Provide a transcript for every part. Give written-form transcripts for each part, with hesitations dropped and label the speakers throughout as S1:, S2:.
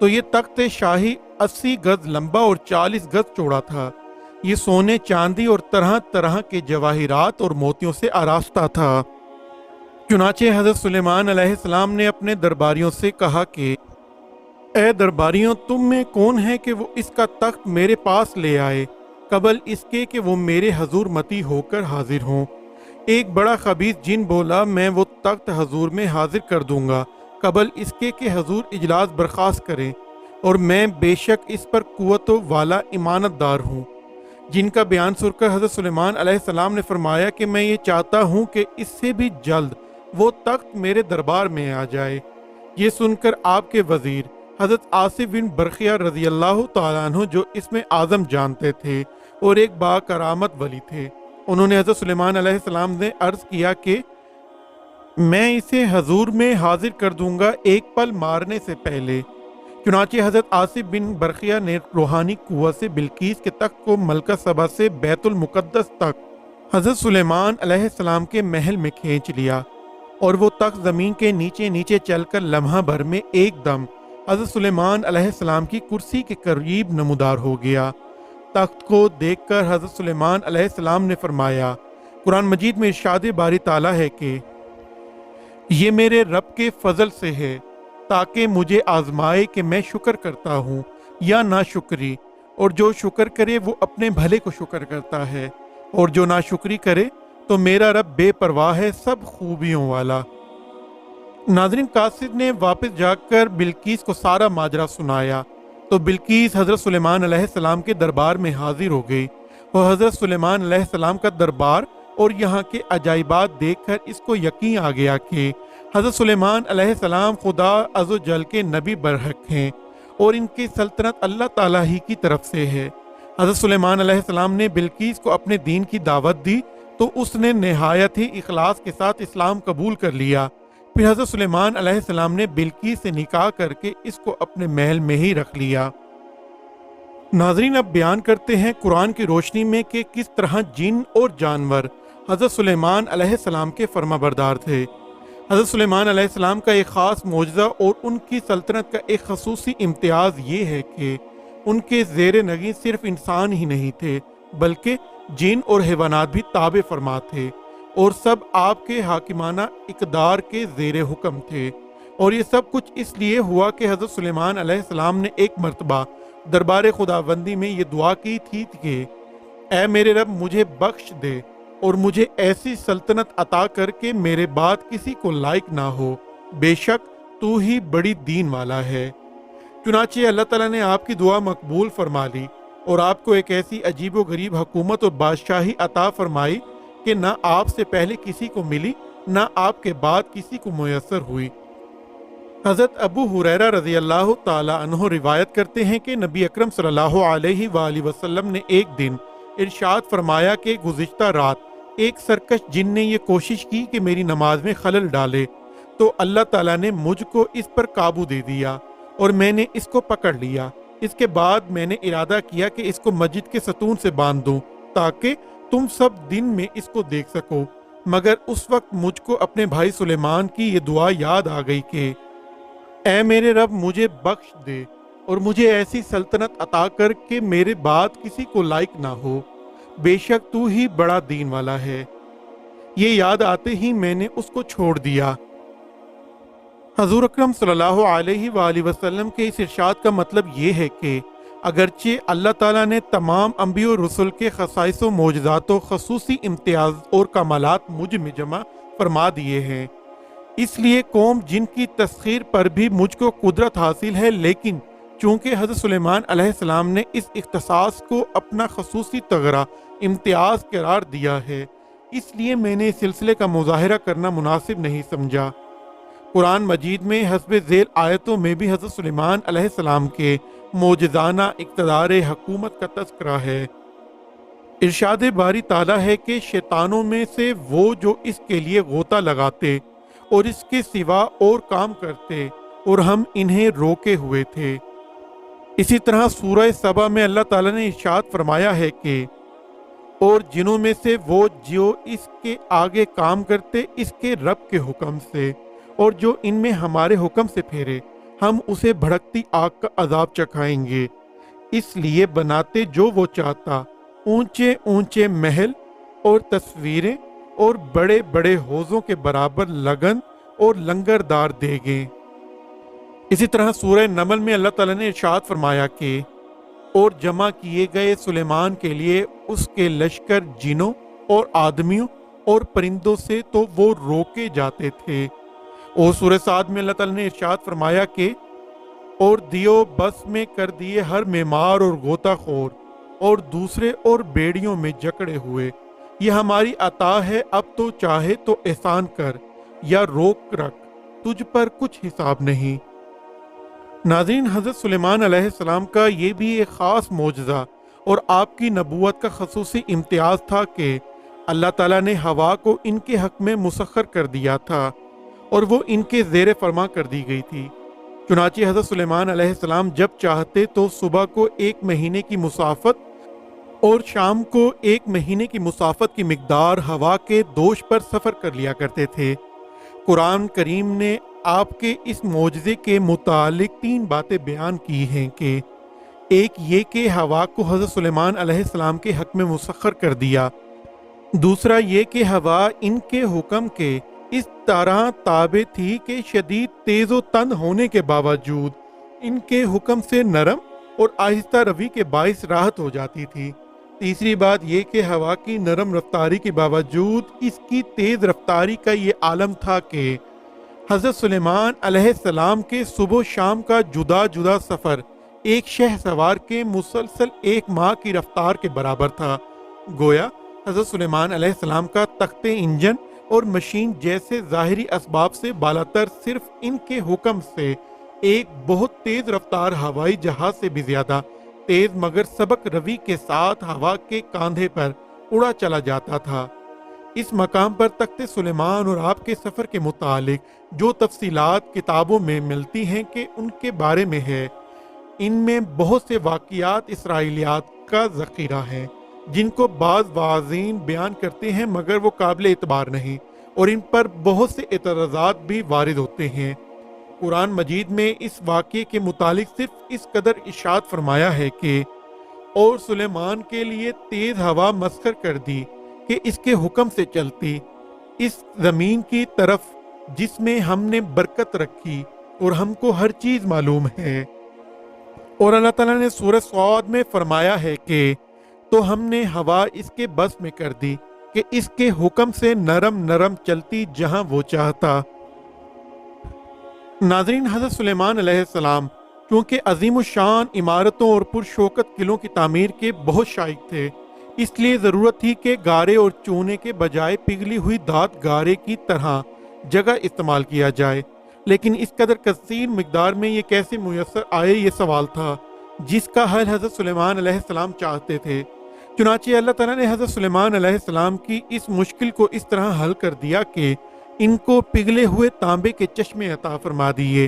S1: تو یہ تخت شاہی 80 گز لمبا اور 40 گز چوڑا تھا۔ یہ سونے، چاندی اور طرح طرح کے جواہرات اور موتیوں سے آراستہ تھا۔ چنانچہ حضرت سلیمان علیہ السلام نے اپنے درباریوں سے کہا کہ اے درباریوں، تم میں کون ہے کہ وہ اس کا تخت میرے پاس لے آئے قبل اس کے کہ وہ میرے حضور متی ہو کر حاضر ہوں۔ ایک بڑا خبیث جن بولا، میں وہ تخت حضور میں حاضر کر دوں گا قبل اس کے کہ حضور اجلاس برخاست کریں، اور میں بے شک اس پر قوت والا امانت دار ہوں۔ جن کا بیان سن کر حضرت سلیمان علیہ السلام نے فرمایا کہ میں یہ چاہتا ہوں کہ اس سے بھی جلد وہ تخت میرے دربار میں آ جائے۔ یہ سن کر آپ کے وزیر حضرت آصف بن برقیہ رضی اللہ تعالیٰ عنہ، جو اس میں اعظم جانتے تھے اور ایک با کرامت ولی تھے، انہوں نے حضرت سلیمان علیہ السلام نے عرض کیا کہ میں اسے حضور میں حاضر کر دوں گا ایک پل مارنے سے پہلے۔ چنانچہ حضرت آصف بن برقیہ نے روحانی قوت سے بلقیس کے تخت کو ملکہ سبا سے بیت المقدس تک حضرت سلیمان علیہ السلام کے محل میں کھینچ لیا، اور وہ تخت زمین کے نیچے نیچے چل کر لمحہ بھر میں ایک دم حضرت سلیمان علیہ السلام کی کرسی کے قریب نمودار ہو گیا۔ تخت کو دیکھ کر حضرت سلیمان علیہ السلام نے فرمایا، قرآن مجید میں ارشاد باری تعالیٰ ہے کہ یہ میرے رب کے فضل سے ہے تاکہ مجھے آزمائے کہ میں شکر کرتا ہوں یا ناشکری، اور جو شکر کرے وہ اپنے بھلے کو شکر کرتا ہے، اور جو ناشکری کرے تو میرا رب بے پرواہ ہے، سب خوبیوں والا۔ ناظرین، قاصد نے واپس جا کر بلقیس کو سارا ماجرا سنایا تو بلقیس حضرت سلیمان علیہ السلام کے دربار میں حاضر ہو گئی، اور حضرت سلیمان علیہ السلام کا دربار اور یہاں کے عجائبات دیکھ کر اس کو یقین آ گیا کہ حضرت سلیمان علیہ السلام خدا عز و جل کے نبی برحق ہیں، اور ان کی سلطنت اللہ تعالیٰ ہی کی طرف سے ہے۔ حضرت سلیمان علیہ السلام نے بلقیس کو اپنے دین کی دعوت دی تو اس نے نہایت ہی اخلاص کے ساتھ اسلام قبول کر لیا۔ پھر حضرت سلیمان علیہ السلام نے بلقیس سے نکاح کر کے اس کو اپنے محل میں ہی رکھ لیا۔ ناظرین، اب بیان کرتے ہیں قرآن کی روشنی میں کہ کس طرح جن اور جانور حضرت سلیمان علیہ السلام کے فرما بردار تھے۔ حضرت سلیمان علیہ السلام کا ایک خاص معجزہ اور ان کی سلطنت کا ایک خصوصی امتیاز یہ ہے کہ ان کے زیر نگین صرف انسان ہی نہیں تھے بلکہ جن اور حیوانات بھی تابع فرما تھے، اور سب آپ کے حاکمانہ اقدار کے زیر حکم تھے۔ اور یہ سب کچھ اس لیے ہوا کہ حضرت سلیمان علیہ السلام نے ایک مرتبہ دربار خداوندی میں یہ دعا کی تھی کہ اے میرے رب، مجھے بخش دے اور مجھے ایسی سلطنت عطا کر کے میرے بعد کسی کو لائق نہ ہو، بے شک تو ہی بڑی دین والا ہے۔ چنانچہ اللہ تعالیٰ نے آپ کی دعا مقبول فرما لی اور آپ کو ایک ایسی عجیب و غریب حکومت اور بادشاہی عطا فرمائی کہ نہ آپ سے پہلے کسی کو ملی، نہ آپ کے بعد کسی کو میسر ہوئی۔ حضرت ابو ہریرہ رضی اللہ تعالی عنہ روایت کرتے ہیں کہ نبی اکرم صلی اللہ علیہ وآلہ وسلم نے ایک دن ارشاد فرمایا کہ گزشتہ رات ایک سرکش جن نے یہ کوشش کی کہ میری نماز میں خلل ڈالے، تو اللہ تعالیٰ نے مجھ کو اس پر قابو دے دیا اور میں نے اس کو پکڑ لیا۔ اس کے بعد میں نے ارادہ کیا کہ اس کو مسجد کے ستون سے باندھ دوں تاکہ تم سب دن میں اس کو دیکھ سکو، مگر اس وقت مجھ کو اپنے بھائی سلیمان کی یہ دعا یاد آ گئی کہ اے میرے رب، مجھے بخش دے اور مجھے ایسی سلطنت عطا کر کہ میرے بعد کسی کو لائق نہ ہو، بے شک تو ہی بڑا دین والا ہے۔ یہ یاد آتے ہی میں نے اس کو چھوڑ دیا۔ حضور اکرم صلی اللہ علیہ وآلہ وسلم کے اس ارشاد کا مطلب یہ ہے کہ اگرچہ اللہ تعالیٰ نے تمام انبیاء و رسل کے خصائص و معجزات و خصوصی امتیاز اور کمالات مجھ میں جمع فرما دیے ہیں، اس لیے قوم جن کی تسخیر پر بھی مجھ کو قدرت حاصل ہے، لیکن چونکہ حضرت سلیمان علیہ السلام نے اس اختصاص کو اپنا خصوصی تغرہ امتیاز قرار دیا ہے، اس لیے میں نے اس سلسلے کا مظاہرہ کرنا مناسب نہیں سمجھا۔ قرآن مجید میں حسب ذیل آیتوں میں بھی حضرت سلیمان علیہ السلام کے معجزانہ اقتدار حکومت کا تذکرہ ہے۔ ارشاد باری تعالیٰ ہے کہ شیطانوں میں سے وہ جو اس کے لیے غوطہ لگاتے اور اس کے سوا اور کام کرتے، اور ہم انہیں روکے ہوئے تھے۔ اسی طرح سورہ سبا میں اللہ تعالیٰ نے ارشاد فرمایا ہے کہ اور جنوں میں سے وہ جو اس کے آگے کام کرتے اس کے رب کے حکم سے، اور جو ان میں ہمارے حکم سے پھیرے، ہم اسے بھڑکتی آگ کا عذاب چکھائیں گے۔ اس لیے بناتے جو وہ چاہتا، اونچے اونچے محل اور تصویریں اور بڑے بڑے حوضوں کے برابر لگن اور لنگردار دیگیں۔ اسی طرح سورہ نمل میں اللہ تعالیٰ نے ارشاد فرمایا کہ اور جمع کیے گئے سلیمان کے لیے اس کے لشکر جنوں اور آدمیوں اور پرندوں سے تو وہ روکے جاتے تھے۔ اور سورہ سعد میں اللہ تعالیٰ نے ارشاد فرمایا کہ اور دیو بس میں کر دیے ہر معمار اور غوطہ خور اور دوسرے اور بیڑیوں میں جکڑے ہوئے، یہ ہماری عطا ہے، اب تو چاہے تو احسان کر یا روک رکھ، تجھ پر کچھ حساب نہیں۔ ناظرین، حضرت سلیمان علیہ السلام کا یہ بھی ایک خاص معجزہ اور آپ کی نبوت کا خصوصی امتیاز تھا کہ اللہ تعالیٰ نے ہوا کو ان کے حق میں مسخر کر دیا تھا اور وہ ان کے زیر فرما کر دی گئی تھی۔ چنانچہ حضرت سلیمان علیہ السلام جب چاہتے تو صبح کو 1 مہینے کی مسافت اور شام کو 1 مہینے کی مسافت کی مقدار ہوا کے دوش پر سفر کر لیا کرتے تھے۔ قرآن کریم نے آپ کے اس معجزے کے متعلق 3 باتیں بیان کی ہیں کہ ایک یہ کہ ہوا کو حضرت سلیمان علیہ السلام کے حق میں مسخر کر دیا، دوسرا یہ کہ ہوا ان کے حکم کے اس طرح تابع تھی کہ شدید تیز و تند ہونے کے باوجود ان کے حکم سے نرم اور آہستہ روی کے باعث راحت ہو جاتی تھی۔ تیسری بات یہ کہ ہوا کی نرم رفتاری کے باوجود اس کی تیز رفتاری کا یہ عالم تھا کہ حضرت سلیمان علیہ السلام کے صبح و شام کا جدا جدا سفر ایک شہ سوار کے مسلسل 1 ماہ کی رفتار کے برابر تھا۔ گویا حضرت سلیمان علیہ السلام کا تخت انجن اور مشین جیسے ظاہری اسباب سے بالاتر صرف ان کے حکم سے ایک بہت تیز رفتار ہوائی جہاز سے بھی زیادہ تیز مگر سبک روی کے ساتھ ہوا کے کاندھے پر اڑا چلا جاتا تھا۔ اس مقام پر تخت سلیمان اور آپ کے سفر کے متعلق جو تفصیلات کتابوں میں ملتی ہیں کہ ان کے بارے میں ہے، ان میں بہت سے واقعات اسرائیلیات کا ذخیرہ ہے جن کو بعض واعظین بیان کرتے ہیں مگر وہ قابل اعتبار نہیں، اور ان پر بہت سے اعتراضات بھی وارد ہوتے ہیں۔ قرآن مجید میں اس واقعے کے متعلق صرف اس قدر ارشاد فرمایا ہے کہ اور سلیمان کے لیے تیز ہوا مسخر کر دی کہ اس کے حکم سے چلتی اس زمین کی طرف جس میں ہم نے برکت رکھی اور ہم کو ہر چیز معلوم ہے۔ اور اللہ تعالیٰ نے سورہ صاد میں فرمایا ہے کہ تو ہم نے ہوا اس کے بس میں کر دی کہ اس کے حکم سے نرم نرم چلتی جہاں وہ چاہتا۔ ناظرین، حضرت سلیمان علیہ السلام چونکہ عظیم الشان عمارتوں اور پرشوکت قلعوں کی تعمیر کے بہت شائق تھے، اس لیے ضرورت تھی کہ گارے اور چونے کے بجائے پگھلی ہوئی دھات گارے کی طرح جگہ استعمال کیا جائے، لیکن اس قدر کثیر مقدار میں یہ کیسے میسر آئے، یہ سوال تھا جس کا حل حضرت سلیمان علیہ السلام چاہتے تھے۔ چنانچہ اللہ تعالیٰ نے حضرت سلیمان علیہ السلام کی اس مشکل کو اس طرح حل کر دیا کہ ان کو پگھلے ہوئے تانبے کے چشمے عطا فرما دیے۔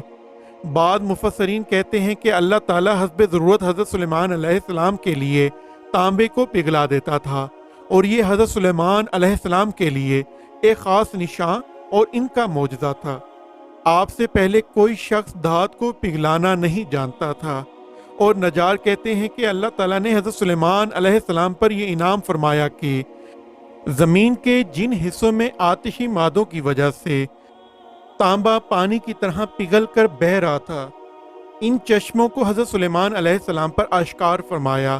S1: بعض مفسرین کہتے ہیں کہ اللہ تعالیٰ حسب ضرورت حضرت سلیمان علیہ السلام کے لیے تانبے کو پگھلا دیتا تھا، اور یہ حضرت سلیمان علیہ السلام کے لیے ایک خاص نشان اور ان کا معجزہ تھا۔ آپ سے پہلے کوئی شخص دھات کو پگھلانا نہیں جانتا تھا، اور نجار کہتے ہیں کہ اللہ تعالیٰ نے حضرت سلیمان علیہ السلام پر یہ انعام فرمایا کہ زمین کے جن حصوں میں آتشی مادوں کی وجہ سے تانبا پانی کی طرح پگھل کر بہہ رہا تھا، ان چشموں کو حضرت سلیمان علیہ السلام پر آشکار فرمایا۔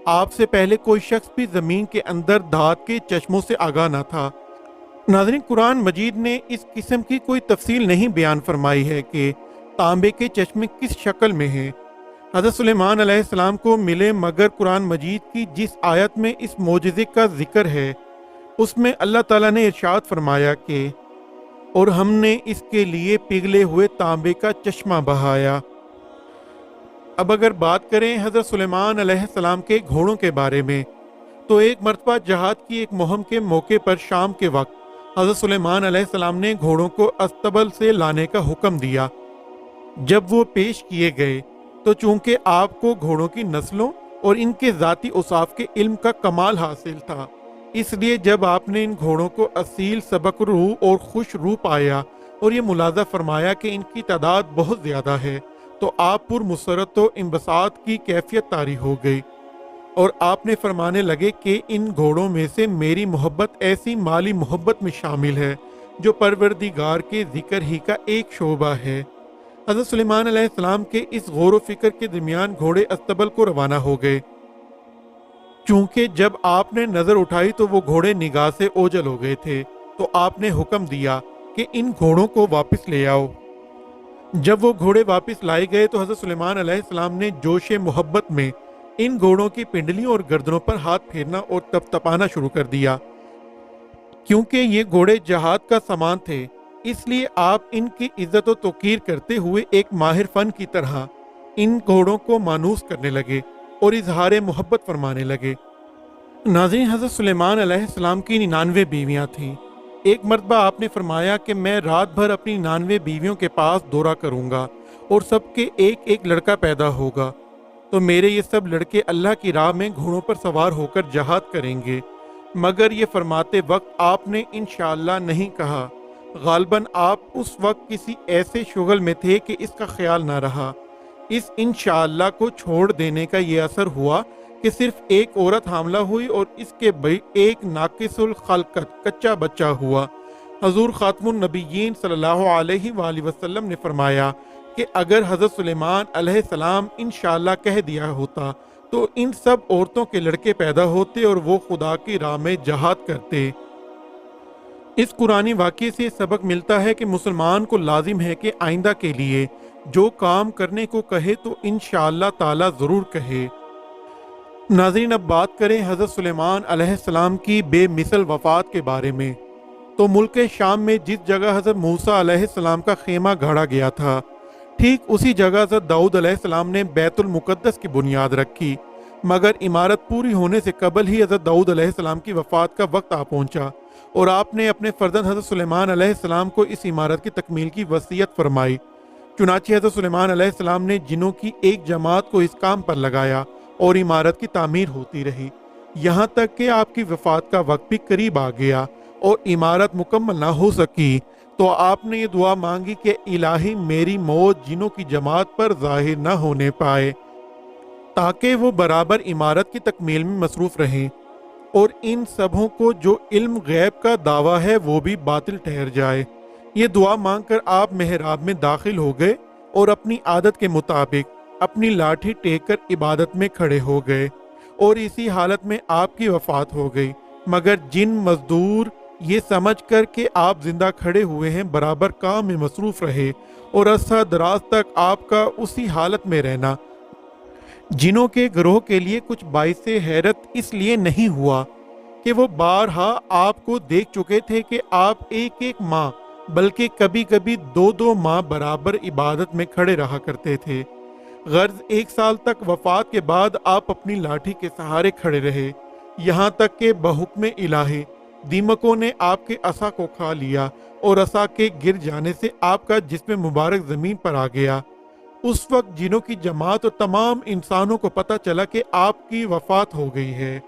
S1: آپ سے پہلے کوئی شخص بھی زمین کے اندر دھات کے چشموں سے آگاہ نہ تھا۔ ناظرین، قرآن مجید نے اس قسم کی کوئی تفصیل نہیں بیان فرمائی ہے کہ تانبے کے چشمے کس شکل میں ہیں حضرت سلیمان علیہ السلام کو ملے، مگر قرآن مجید کی جس آیت میں اس معجزے کا ذکر ہے اس میں اللہ تعالیٰ نے ارشاد فرمایا کہ اور ہم نے اس کے لیے پگھلے ہوئے تانبے کا چشمہ بہایا۔ اب اگر بات کریں حضرت سلیمان علیہ السلام کے گھوڑوں کے بارے میں، تو ایک مرتبہ جہاد کی ایک مہم کے موقع پر شام کے وقت حضرت سلیمان علیہ السلام نے گھوڑوں کو استبل سے لانے کا حکم دیا۔ جب وہ پیش کیے گئے تو چونکہ آپ کو گھوڑوں کی نسلوں اور ان کے ذاتی اوصاف کے علم کا کمال حاصل تھا، اس لیے جب آپ نے ان گھوڑوں کو اصیل، سبک روح اور خوش روح پایا اور یہ ملاحظہ فرمایا کہ ان کی تعداد بہت زیادہ ہے، تو آپ پر مسرت و انبساط کی کیفیت طاری ہو گئی، اور آپ نے فرمانے لگے کہ ان گھوڑوں میں سے میری محبت ایسی مالی محبت میں شامل ہے جو پروردگار کے ذکر ہی کا ایک شعبہ ہے۔ حضرت سلیمان علیہ السلام کے اس غور و فکر کے درمیان گھوڑے استبل کو روانہ ہو گئے۔ چونکہ جب آپ نے نظر اٹھائی تو وہ گھوڑے نگاہ سے اوجھل ہو گئے تھے، تو آپ نے حکم دیا کہ ان گھوڑوں کو واپس لے آؤ۔ جب وہ گھوڑے واپس لائے گئے تو حضرت سلیمان علیہ السلام نے جوش محبت میں ان گھوڑوں کی پنڈلیوں اور گردنوں پر ہاتھ پھیرنا اور تپانا شروع کر دیا۔ کیونکہ یہ گھوڑے جہاد کا سامان تھے، اس لیے آپ ان کی عزت و توقیر کرتے ہوئے ایک ماہر فن کی طرح ان گھوڑوں کو مانوس کرنے لگے اور اظہار محبت فرمانے لگے۔ ناظرین، حضرت سلیمان علیہ السلام کی 99 بیویاں تھیں۔ ایک مرتبہ آپ نے فرمایا کہ میں رات بھر اپنی 99 بیویوں کے پاس دورہ کروں گا اور سب کے ایک ایک لڑکا پیدا ہوگا، تو میرے یہ سب لڑکے اللہ کی راہ میں گھوڑوں پر سوار ہو کر جہاد کریں گے۔ مگر یہ فرماتے وقت آپ نے انشاءاللہ نہیں کہا۔ غالباً آپ اس وقت کسی ایسے شغل میں تھے کہ اس کا خیال نہ رہا۔ اس انشاءاللہ کو چھوڑ دینے کا یہ اثر ہوا کہ صرف ایک عورت حاملہ ہوئی اور اس کے ایک ناقص الخلقت کچا بچہ ہوا۔ حضور خاتم النبیین صلی اللہ علیہ وآلہ وسلم نے فرمایا کہ اگر حضرت سلیمان علیہ السلام انشاءاللہ کہہ دیا ہوتا تو ان سب عورتوں کے لڑکے پیدا ہوتے اور وہ خدا کی راہ میں جہاد کرتے۔ اس قرآنی واقعے سے سبق ملتا ہے کہ مسلمان کو لازم ہے کہ آئندہ کے لیے جو کام کرنے کو کہے تو انشاءاللہ تعالی ضرور کہے۔ ناظرین، اب بات کریں حضرت سلیمان علیہ السلام کی بے مثل وفات کے بارے میں، تو ملک شام میں جس جگہ حضرت موسیٰ علیہ السلام کا خیمہ گھاڑا گیا تھا، ٹھیک اسی جگہ حضرت داؤد علیہ السلام نے بیت المقدس کی بنیاد رکھی، مگر عمارت پوری ہونے سے قبل ہی حضرت داؤد علیہ السلام کی وفات کا وقت آ پہنچا، اور آپ نے اپنے فرزند حضرت سلیمان علیہ السلام کو اس عمارت کی تکمیل کی وصیت فرمائی۔ چنانچہ حضرت سلیمان علیہ السلام نے جنوں کی ایک جماعت کو اس کام پر لگایا اور عمارت کی تعمیر ہوتی رہی، یہاں تک کہ آپ کی وفات کا وقت بھی قریب آ گیا اور عمارت مکمل نہ ہو سکی، تو آپ نے یہ دعا مانگی کہ الہی میری موت جنوں کی جماعت پر ظاہر نہ ہونے پائے، تاکہ وہ برابر عمارت کی تکمیل میں مصروف رہیں، اور ان سبوں کو جو علم غیب کا دعویٰ ہے وہ بھی باطل ٹھہر جائے۔ یہ دعا مانگ کر آپ محراب میں داخل ہو گئے اور اپنی عادت کے مطابق اپنی لاٹھی ٹیک کر عبادت میں کھڑے ہو گئے، اور اسی حالت میں آپ کی وفات ہو گئی۔ مگر جن مزدور یہ سمجھ کر کہ آپ زندہ کھڑے ہوئے ہیں برابر کام میں مصروف رہے، اور عرصہ دراز تک آپ کا اسی حالت میں رہنا جنوں کے گروہ کے لیے کچھ باعث حیرت اس لیے نہیں ہوا کہ وہ بارہا آپ کو دیکھ چکے تھے کہ آپ ایک ایک ماہ بلکہ کبھی کبھی دو دو ماہ برابر عبادت میں کھڑے رہا کرتے تھے۔ غرض 1 سال تک وفات کے بعد آپ اپنی لاٹھی کے سہارے کھڑے رہے، یہاں تک کہ بحکم الہی دیمکوں نے آپ کے عصا کو کھا لیا اور عصا کے گر جانے سے آپ کا جسم مبارک زمین پر آ گیا۔ اس وقت جنوں کی جماعت اور تمام انسانوں کو پتہ چلا کہ آپ کی وفات ہو گئی ہے۔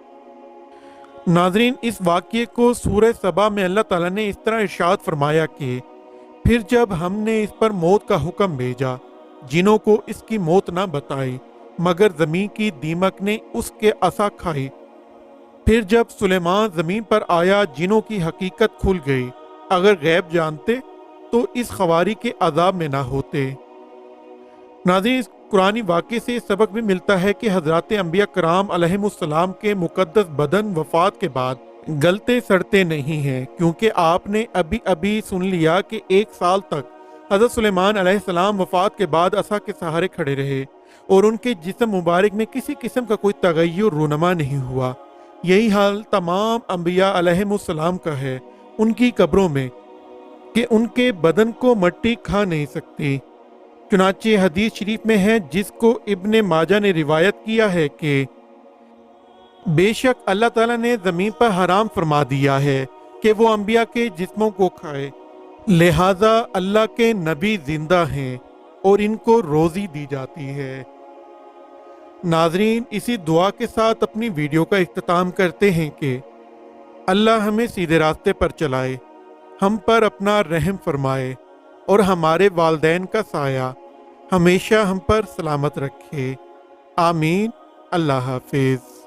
S1: ناظرین، اس واقعے کو سورہ سبا میں اللہ تعالیٰ نے اس طرح ارشاد فرمایا کہ پھر جب ہم نے اس پر موت کا حکم بھیجا، جنوں کو اس کی موت نہ بتائی، مگر زمین کی دیمک نے اس کے عصا کھائی۔ پھر جب سلیمان زمین پر آیا، جنوں کی حقیقت کھل گئی، اگر غیب جانتے تو اس خواری کے عذاب میں نہ ہوتے۔ ناظرین، اس قرآنی واقعے سے سبق بھی ملتا ہے کہ حضرات انبیاء کرام علیہم السلام کے مقدس بدن وفات کے بعد گلتے سڑتے نہیں ہیں، کیونکہ آپ نے ابھی سن لیا کہ 1 سال تک حضرت سلیمان علیہ السلام وفات کے بعد عصا کے سہارے کھڑے رہے اور ان کے جسم مبارک میں کسی قسم کا کوئی تغیر رونما نہیں ہوا۔ یہی حال تمام انبیاء علیہم السلام کا ہے ان کی قبروں میں کہ ان کے بدن کو مٹی کھا نہیں سکتی۔ چنانچہ حدیث شریف میں ہے، جس کو ابن ماجہ نے روایت کیا ہے کہ بے شک اللہ تعالیٰ نے زمین پر حرام فرما دیا ہے کہ وہ انبیاء کے جسموں کو کھائے، لہذا اللہ کے نبی زندہ ہیں اور ان کو روزی دی جاتی ہے۔ ناظرین، اسی دعا کے ساتھ اپنی ویڈیو کا اختتام کرتے ہیں کہ اللہ ہمیں سیدھے راستے پر چلائے، ہم پر اپنا رحم فرمائے، اور ہمارے والدین کا سایہ ہمیشہ ہم پر سلامت رکھے۔ آمین۔ اللہ حافظ۔